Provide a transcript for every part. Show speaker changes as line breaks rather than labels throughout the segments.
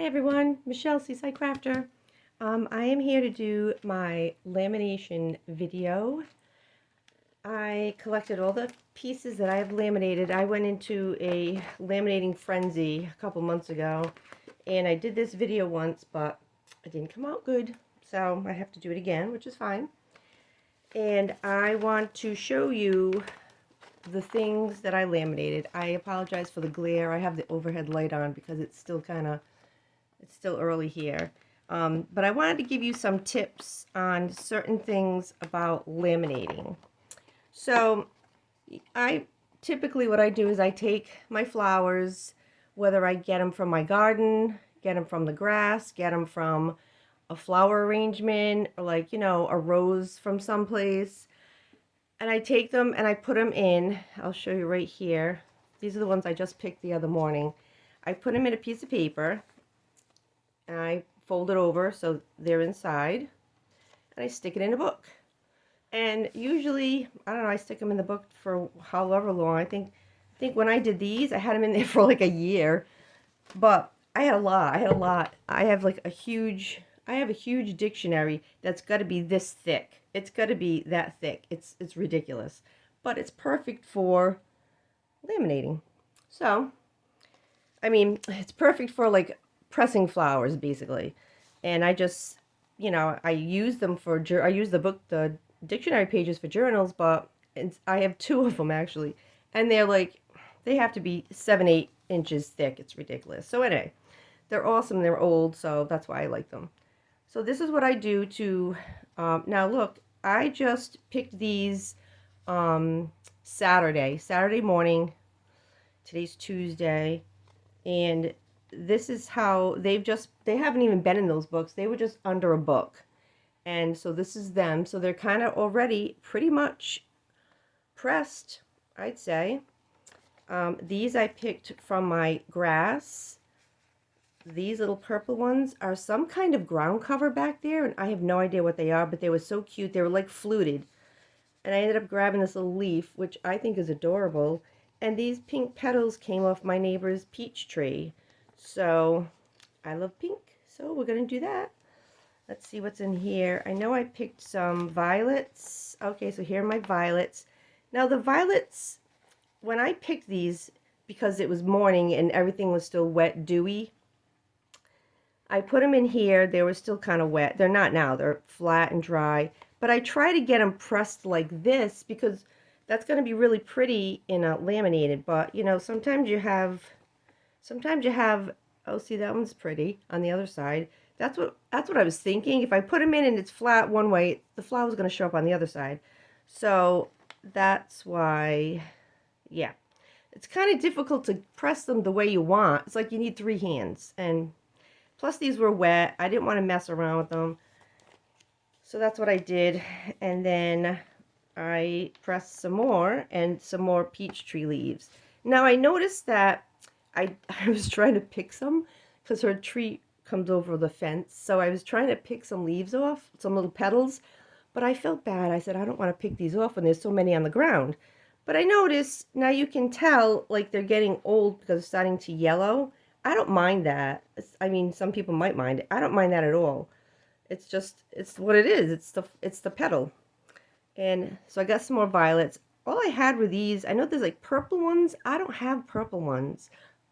Hi everyone, Michelle, Seasidecrafter. I am here to do my lamination video. I collected all the pieces that I have laminated. I went into a laminating frenzy a couple months ago, and I did this video once, but it didn't come out good, so I have to do it again, which is fine. And I want to show you the things that I laminated. I apologize for the glare. I have the overhead light on because it's still early here. But I wanted to give you some tips on certain things about laminating. So typically what I do is I take my flowers, whether I get them from my garden, get them from the grass, get them from a flower arrangement, or like, a rose from someplace. And I take them and I put them in. I'll show you right here. These are the ones I just picked the other morning. I put them in a piece of paper, and I fold it over so they're inside, and I stick it in a book. And usually, I don't know, I stick them in the book for however long. I think when I did these, I had them in there for like a year. But I had a lot. I have a huge dictionary that's got to be this thick. It's got to be that thick. It's ridiculous. But it's perfect for laminating. So, I mean, it's perfect for like pressing flowers basically. And I just, I use them I use the dictionary pages for journals, but I have two of them actually, and they have to be 7-8 inches thick. It's ridiculous. So anyway, they're awesome. They're old, so that's why I like them. So this is what I do to now look, I just picked these Saturday morning. Today's Tuesday, and this is how they haven't even been in those books. They were just under a book. And so this is them. So they're kind of already pretty much pressed, I'd say. These I picked from my grass. These little purple ones are some kind of ground cover back there, and I have no idea what they are, but they were so cute. They were like fluted. And I ended up grabbing this little leaf, which I think is adorable. And these pink petals came off my neighbor's peach tree. So I love pink, so we're going to do that. Let's see what's in here. I know I picked some violets. Okay, so here are my violets. Now the violets, when I picked these, because it was morning and everything was still wet, dewy, I put them in here. They were still kind of wet. They're not now. They're flat and dry. But I try to get them pressed like this because that's going to be really pretty in a laminated. But, sometimes you have, oh, see, that one's pretty on the other side. That's what I was thinking. If I put them in and it's flat one way, the flower's going to show up on the other side. So that's why, yeah. It's kind of difficult to press them the way you want. It's like you need 3 hands. And plus these were wet. I didn't want to mess around with them. So that's what I did. And then I pressed some more and some more peach tree leaves. Now I noticed that I was trying to pick some because her tree comes over the fence. So I was trying to pick some leaves off, some little petals, but I felt bad. I said, I don't want to pick these off when there's so many on the ground. But I noticed, now you can tell like they're getting old because they're starting to yellow. I don't mind that. I mean, some people might mind it. I don't mind that at all. It's what it is. It's the petal. And so I got some more violets. All I had were these. I know there's like purple ones. I don't have purple ones.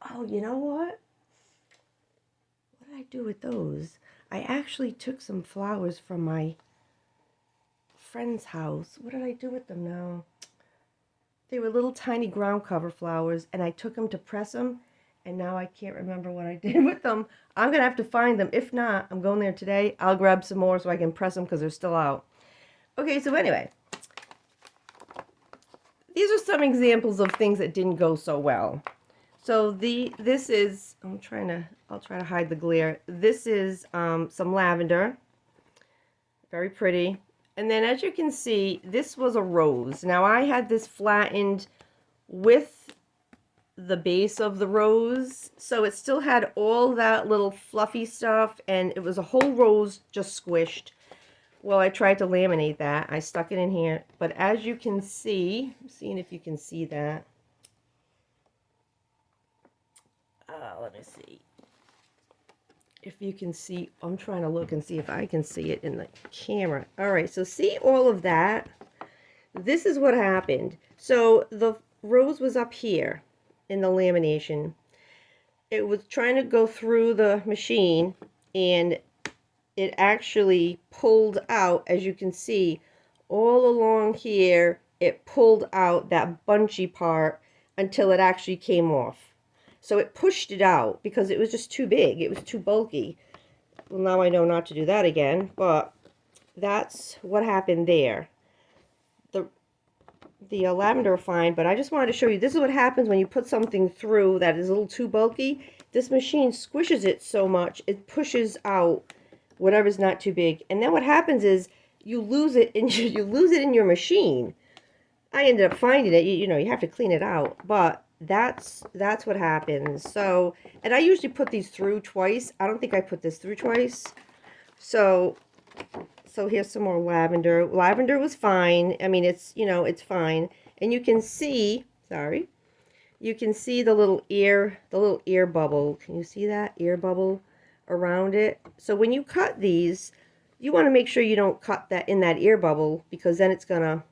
Oh, you know what? What did I do with those? I actually took some flowers from my friend's house. What did I do with them now? They were little tiny ground cover flowers, and I took them to press them, and now I can't remember what I did with them. I'm going to have to find them. If not, I'm going there today. I'll grab some more so I can press them because they're still out. Okay, so anyway, these are some examples of things that didn't go so well. So this is, I'll try to hide the glare. This is some lavender, very pretty. And then as you can see, this was a rose. Now I had this flattened with the base of the rose, so it still had all that little fluffy stuff, and it was a whole rose just squished. Well, I tried to laminate that. I stuck it in here, but as you can see, I'm seeing if you can see that. Let me see. if you can see, I'm trying to look and see if I can see it in the camera. All right, so see all of that? This is what happened. So the rose was up here in the lamination. It was trying to go through the machine, and it actually pulled out, as you can see, all along here, it pulled out that bunchy part until it actually came off. So it pushed it out because it was just too big. It was too bulky. Well, now I know not to do that again, but that's what happened there. The lavender fine, but I just wanted to show you, this is what happens when you put something through that is a little too bulky. This machine squishes it so much, it pushes out whatever's not too big. And then what happens is you lose it in your machine. I ended up finding it. You know, you have to clean it out, but that's what happens. So, and I usually put these through twice. I don't think I put this through twice. So here's some more lavender. Lavender was fine. I mean, it's, you know, it's fine. And you can see, sorry, you can see the little ear bubble. Can you see that ear bubble around it? So when you cut these, you want to make sure you don't cut that in that ear bubble, because then it's gonna,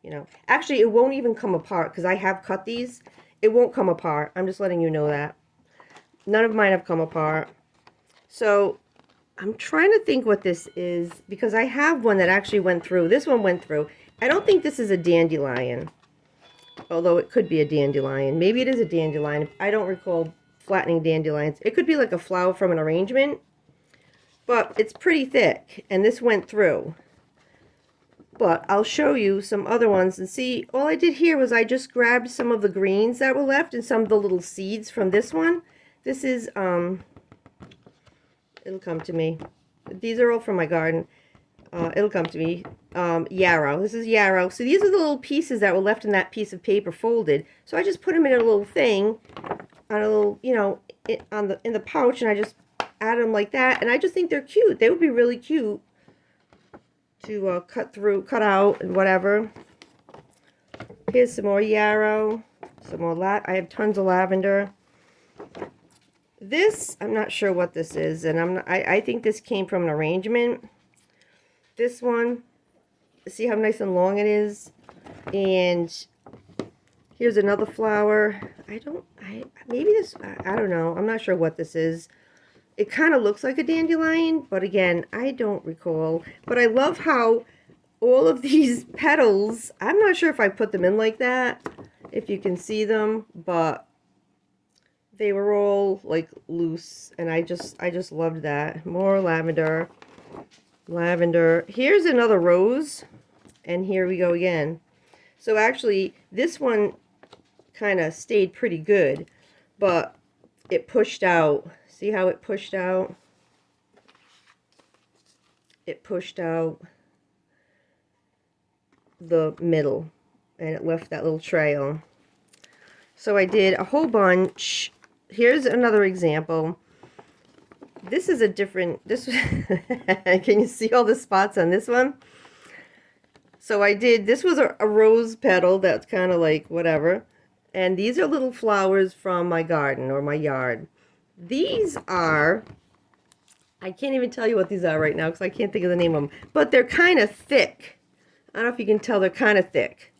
you know, actually it won't even come apart, because I have cut these. It won't come apart. I'm just letting you know that. None of mine have come apart. So I'm trying to think what this is, because I have one that actually went through. This one went through. I don't think this is a dandelion, although it could be a dandelion. Maybe it is a dandelion. I don't recall flattening dandelions. It could be like a flower from an arrangement, but it's pretty thick, and this went through. But I'll show you some other ones, and see, all I did here was I just grabbed some of the greens that were left and some of the little seeds from this one. This is, it'll come to me. These are all from my garden. It'll come to me. Yarrow. This is yarrow. So these are the little pieces that were left in that piece of paper folded. So I just put them in a little thing, on a little, you know, in the pouch, and I just add them like that. And I just think they're cute. They would be really cute to cut out, and whatever. Here's some more yarrow. Some more I have tons of lavender. This, I'm not sure what this is, and I think this came from an arrangement. This one, see how nice and long it is? And here's another flower. Maybe this, I don't know. I'm not sure what this is. It kind of looks like a dandelion, but again, I don't recall. But I love how all of these petals, I'm not sure if I put them in like that, if you can see them, but they were all like loose, and I just loved that. More lavender. Lavender. Here's another rose, and here we go again. So actually, this one kind of stayed pretty good, but it pushed out. See how it pushed out? It pushed out the middle, and it left that little trail. So I did a whole bunch. Here's another example. This is a different, can you see all the spots on this one? So this was a rose petal that's kind of like whatever. And these are little flowers from my garden or my yard. These are, I can't even tell you what these are right now because I can't think of the name of them. But they're kind of thick. I don't know if you can tell, they're kind of thick.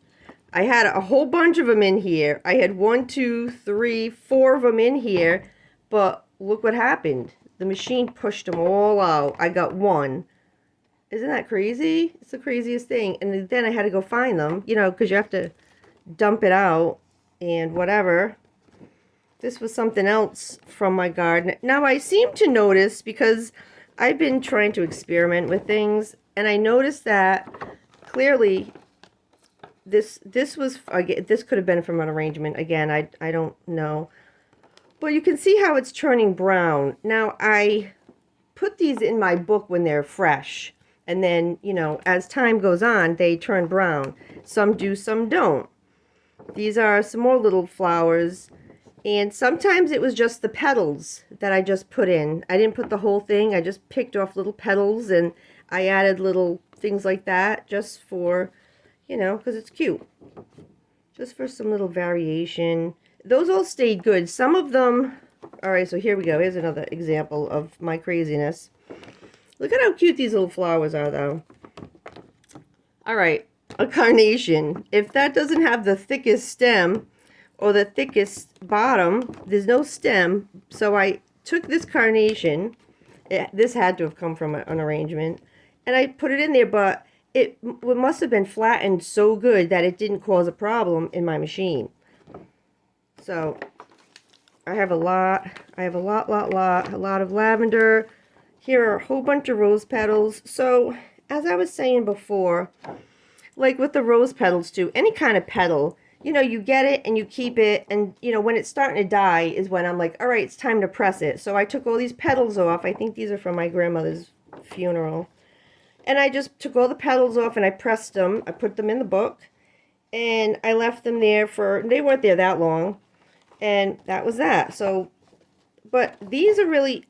I had a whole bunch of them in here. I had 1, 2, 3, 4 of them in here. But look what happened. The machine pushed them all out. I got one. Isn't that crazy? It's the craziest thing. And then I had to go find them, you know, because you have to dump it out and whatever. This was something else from my garden. Now I seem to notice, because I've been trying to experiment with things, and I noticed that clearly this was, again, this could have been from an arrangement. Again, I don't know. Well, you can see how it's turning brown. Now, I put these in my book when they're fresh. And then, you know, as time goes on, they turn brown. Some do, some don't. These are some more little flowers. And sometimes it was just the petals that I just put in. I didn't put the whole thing. I just picked off little petals, and I added little things like that just for, you know, because it's cute. Just for some little variation. Those all stayed good. Some of them, Alright, so here we go. Here's another example of my craziness. Look at how cute these little flowers are, though. Alright, a carnation. If that doesn't have the thickest stem or the thickest bottom, there's no stem. So I took this carnation. This had to have come from an arrangement. And I put it in there, but it must have been flattened so good that it didn't cause a problem in my machine. So I have a lot. I have a lot of lavender. Here are a whole bunch of rose petals. So as I was saying before, like with the rose petals too, any kind of petal, you know, you get it and you keep it, and you know, when it's starting to die is when I'm like, all right, it's time to press it. So I took all these petals off. I think these are from my grandmother's funeral. And I just took all the petals off and I pressed them. I put them in the book and I left them there for, they weren't there that long. And that was that. So, but these are really,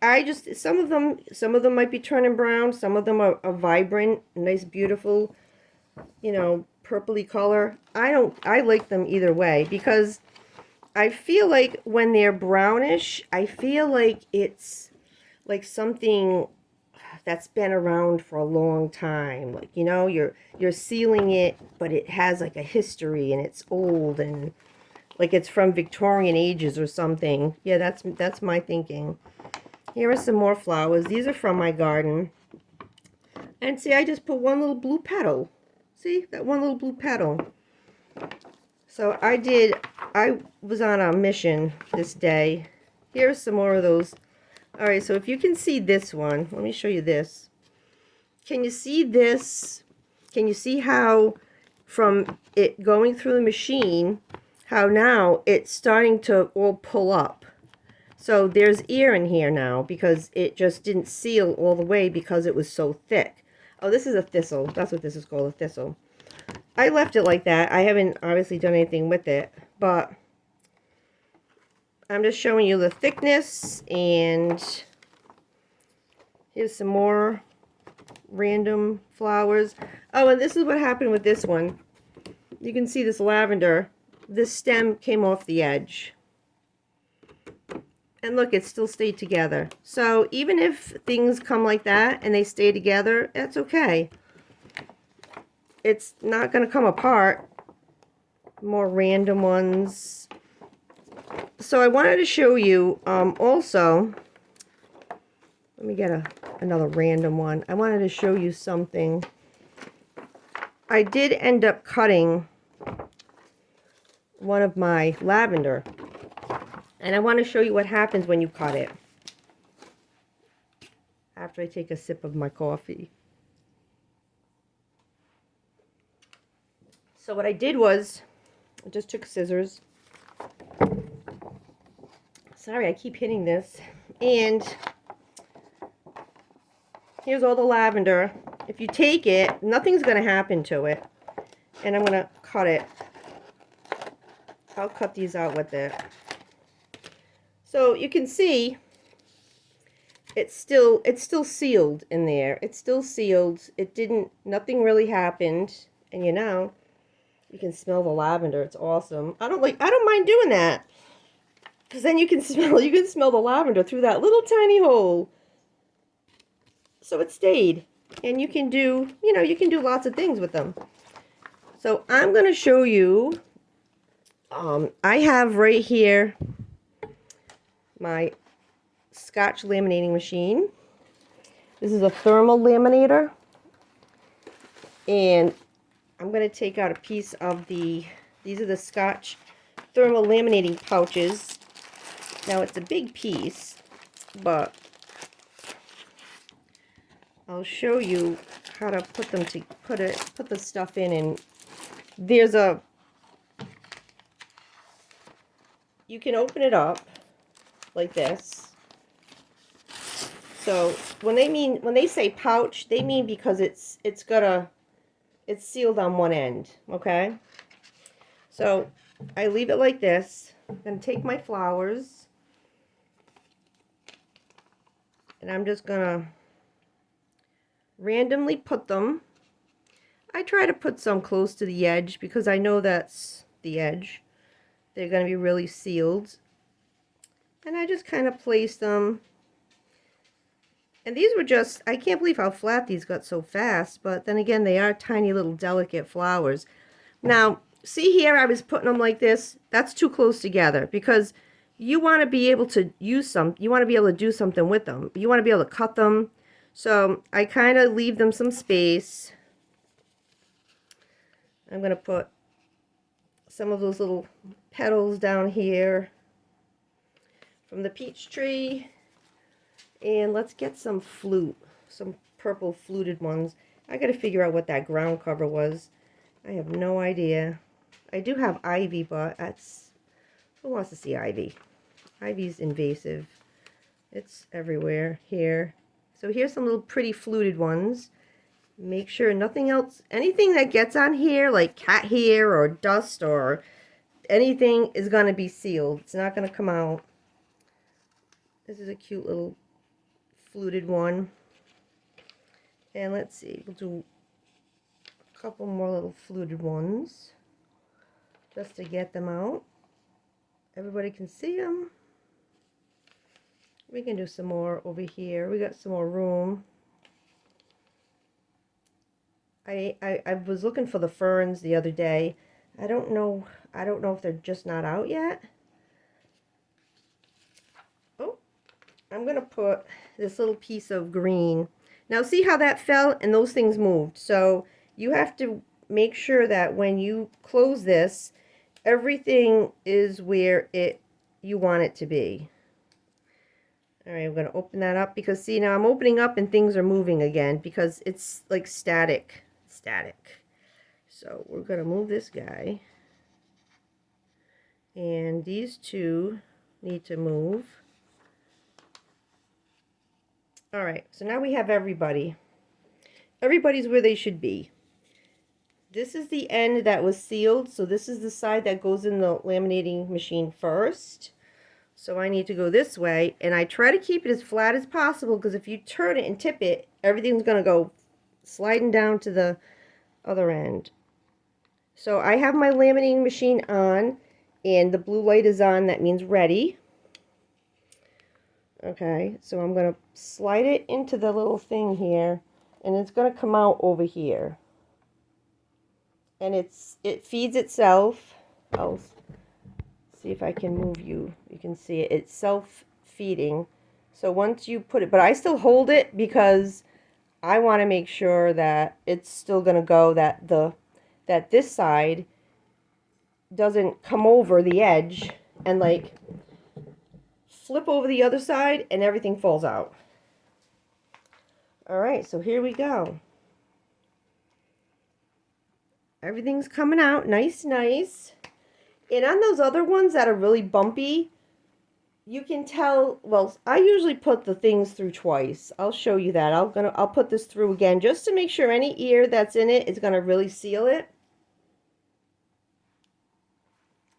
some of them might be turning brown. Some of them are vibrant, nice, beautiful, you know, purpley color. I like them either way because I feel like when they're brownish, I feel like it's like something that's been around for a long time. Like, you know, you're sealing it, but it has like a history and it's old and like it's from Victorian ages or something. Yeah, that's my thinking. Here are some more flowers. These are from my garden. And see, I just put one little blue petal. See, that one little blue petal. So I was on a mission this day. Here's some more of those. Alright, so if you can see this one, let me show you this. Can you see this? Can you see how from it going through the machine, how now it's starting to all pull up? So there's air in here now because it just didn't seal all the way because it was so thick. Oh, this is a thistle. That's what this is called, a thistle. I left it like that. I haven't obviously done anything with it, but I'm just showing you the thickness, and here's some more random flowers. Oh, and this is what happened with this one. You can see this lavender. This stem came off the edge. And look, it still stayed together. So even if things come like that and they stay together, that's okay. It's not going to come apart. More random ones. So I wanted to show you also, let me get another random one. I wanted to show you something. I did end up cutting one of my lavender. And I want to show you what happens when you cut it. After I take a sip of my coffee. So what I did was, I just took scissors. Sorry, I keep hitting this. And here's all the lavender. If you take it, nothing's going to happen to it. And I'm going to cut it. I'll cut these out with it. So you can see it's still sealed in there. It's still sealed. Nothing really happened. And you know, you can smell the lavender. It's awesome. I don't mind doing that. Because then you can smell the lavender through that little tiny hole. So it stayed. And you can do, you know, you can do lots of things with them. So I'm going to show you, I have right here my Scotch laminating machine. This is a thermal laminator. And I'm going to take out a piece of these are the Scotch thermal laminating pouches. Now it's a big piece, but I'll show you how to put them to put the stuff in. And you can open it up like this. So when they say pouch, they mean because it's sealed on one end, okay? So I leave it like this. I'm going to take my flowers and I'm just going to randomly put them. I try to put some close to the edge because I know that's the edge. They're going to be really sealed. And I just kind of placed them. And these were just, I can't believe how flat these got so fast, but then again, they are tiny little delicate flowers. Now, see here, I was putting them like this. That's too close together because you want to be able to use some, you want to be able to do something with them. You want to be able to cut them. So I kind of leave them some space. I'm going to put some of those little petals down here from the peach tree. And let's get some flute, some purple fluted ones. I got to figure out what that ground cover was. I have no idea. I do have ivy, but that's, who wants to see ivy? Ivy's invasive. It's everywhere here. So here's some little pretty fluted ones. Make sure nothing else, anything that gets on here, like cat hair or dust or anything, is going to be sealed. It's not going to come out. This is a cute little fluted one. And let's see, we'll do a couple more little fluted ones just to get them out. Everybody can see them. We can do some more over here. We got some more room. I was looking for the ferns the other day. I don't know if they're just not out yet. Oh, I'm going to put this little piece of green. Now see how that fell and those things moved. So you have to make sure that when you close this, everything is where you want it to be. All right, I'm going to open that up because see, now I'm opening up and things are moving again because it's like static. So we're going to move this guy. And these two need to move. All right, so now we have everybody. Everybody's where they should be. This is the end that was sealed, so this is the side that goes in the laminating machine first. So I need to go this way, and I try to keep it as flat as possible because if you turn it and tip it, everything's going to go sliding down to the other end. So I have my laminating machine on, and the blue light is on. That means ready. Okay, so I'm going to slide it into the little thing here, and it's going to come out over here. And it feeds itself. I'll see if I can move you. You can see it. It's self-feeding. So once you put it, but I still hold it because I want to make sure that it's still going to go, that this side doesn't come over the edge and like flip over the other side and everything falls out. All right, so here we go. Everything's coming out nice. And on those other ones that are really bumpy, you can tell, well, I usually put the things through twice. I'll show you that. I'll put this through again just to make sure any ear that's in it is going to really seal it.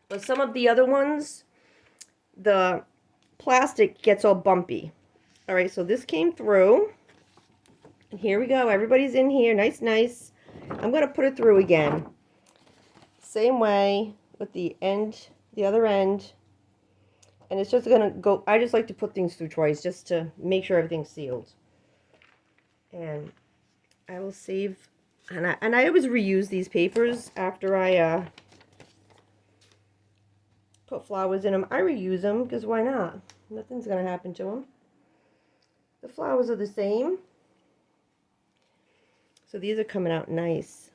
But some of the other ones, the plastic gets all bumpy. All right, so this came through. And here we go. Everybody's in here. Nice. I'm going to put it through again. Same way with the other end. And it's just going to go, I just like to put things through twice just to make sure everything's sealed. And I will save, and I always reuse these papers after I put flowers in them. I reuse them because why not? Nothing's going to happen to them. The flowers are the same. So these are coming out nice.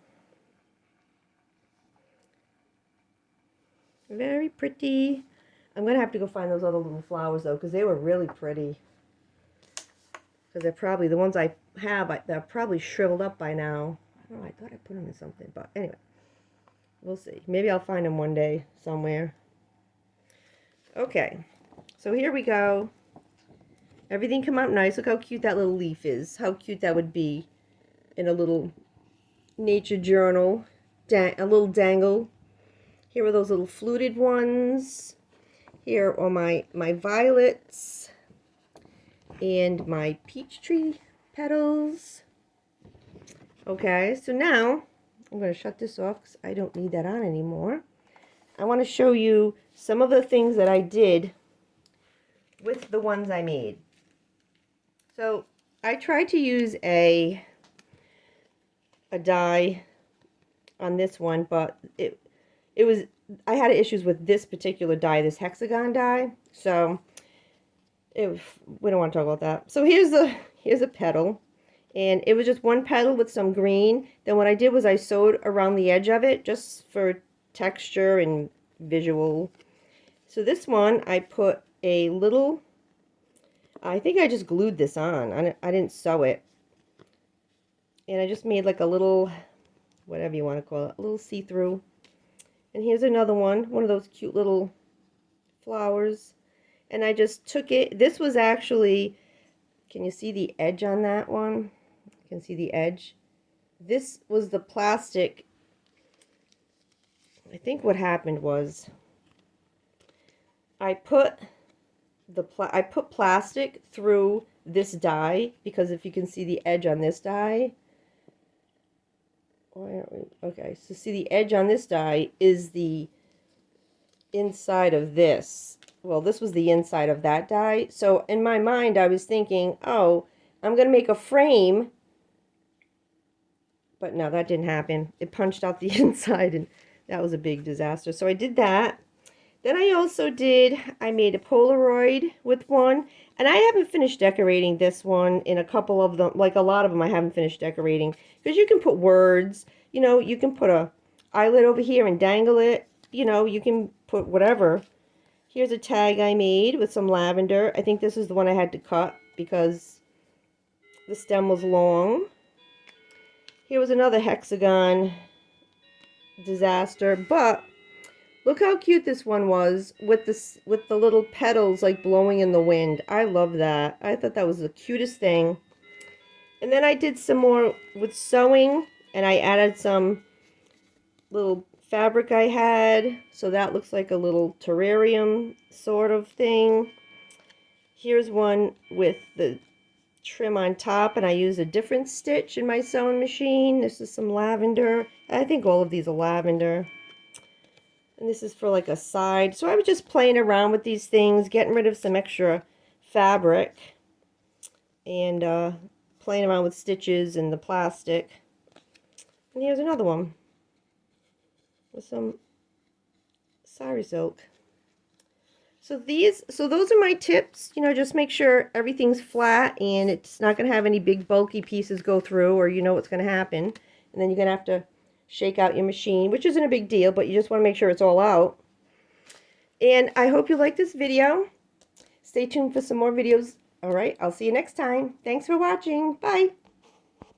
Very pretty. I'm going to have to go find those other little flowers though because they were really pretty. Because they're probably, the ones I have, they're probably shriveled up by now. I don't know, I thought I put them in something. But anyway, we'll see. Maybe I'll find them one day somewhere. Okay, so here we go. Everything come out nice. Look how cute that little leaf is. How cute that would be in a little nature journal. A little dangle. Here are those little fluted ones. Here are my violets and my peach tree petals. Okay, so now I'm going to shut this off because I don't need that on anymore. I want to show you some of the things that I did with the ones I made. So I tried to use a die on this one, but it was, I had issues with this particular die, this hexagon die. So we don't want to talk about that. So here's a petal, and it was just one petal with some green. Then what I did was I sewed around the edge of it just for texture and visual. So this one I put a little, I think I just glued this on. I didn't sew it. And I just made like a little, whatever you want to call it, a little see-through. And here's another one of those cute little flowers. And I just took it. This was actually, can you see the edge on that one? You can see the edge. This was the plastic. I think what happened was I put plastic through this die, because if you can see the edge on this die, okay, so see the edge on this die is the inside of this. Well, this was the inside of that die. So in my mind, I was thinking, oh, I'm going to make a frame. But no, that didn't happen. It punched out the inside, and that was a big disaster. So I did that. Then I made a Polaroid with one. And I haven't finished decorating this one in a couple of them. Like a lot of them I haven't finished decorating. Because you can put words. You know, you can put a eyelid over here and dangle it. You know, you can put whatever. Here's a tag I made with some lavender. I think this is the one I had to cut because the stem was long. Here was another hexagon disaster, but look how cute this one was with the little petals like blowing in the wind. I love that. I thought that was the cutest thing. And then I did some more with sewing, and I added some little fabric I had, so that looks like a little terrarium sort of thing. Here's one with the trim on top, and I use a different stitch in my sewing machine. This is some lavender. I think all of these are lavender. And this is for like a side. So I was just playing around with these things, getting rid of some extra fabric, and playing around with stitches and the plastic. And here's another one with some sari silk. So those are my tips. You know, just make sure everything's flat and it's not going to have any big bulky pieces go through, or you know what's going to happen. And then you're going to have to shake out your machine, which isn't a big deal, but you just want to make sure it's all out. And I hope you like this video. Stay tuned for some more videos. All right, I'll see you next time. Thanks for watching. Bye.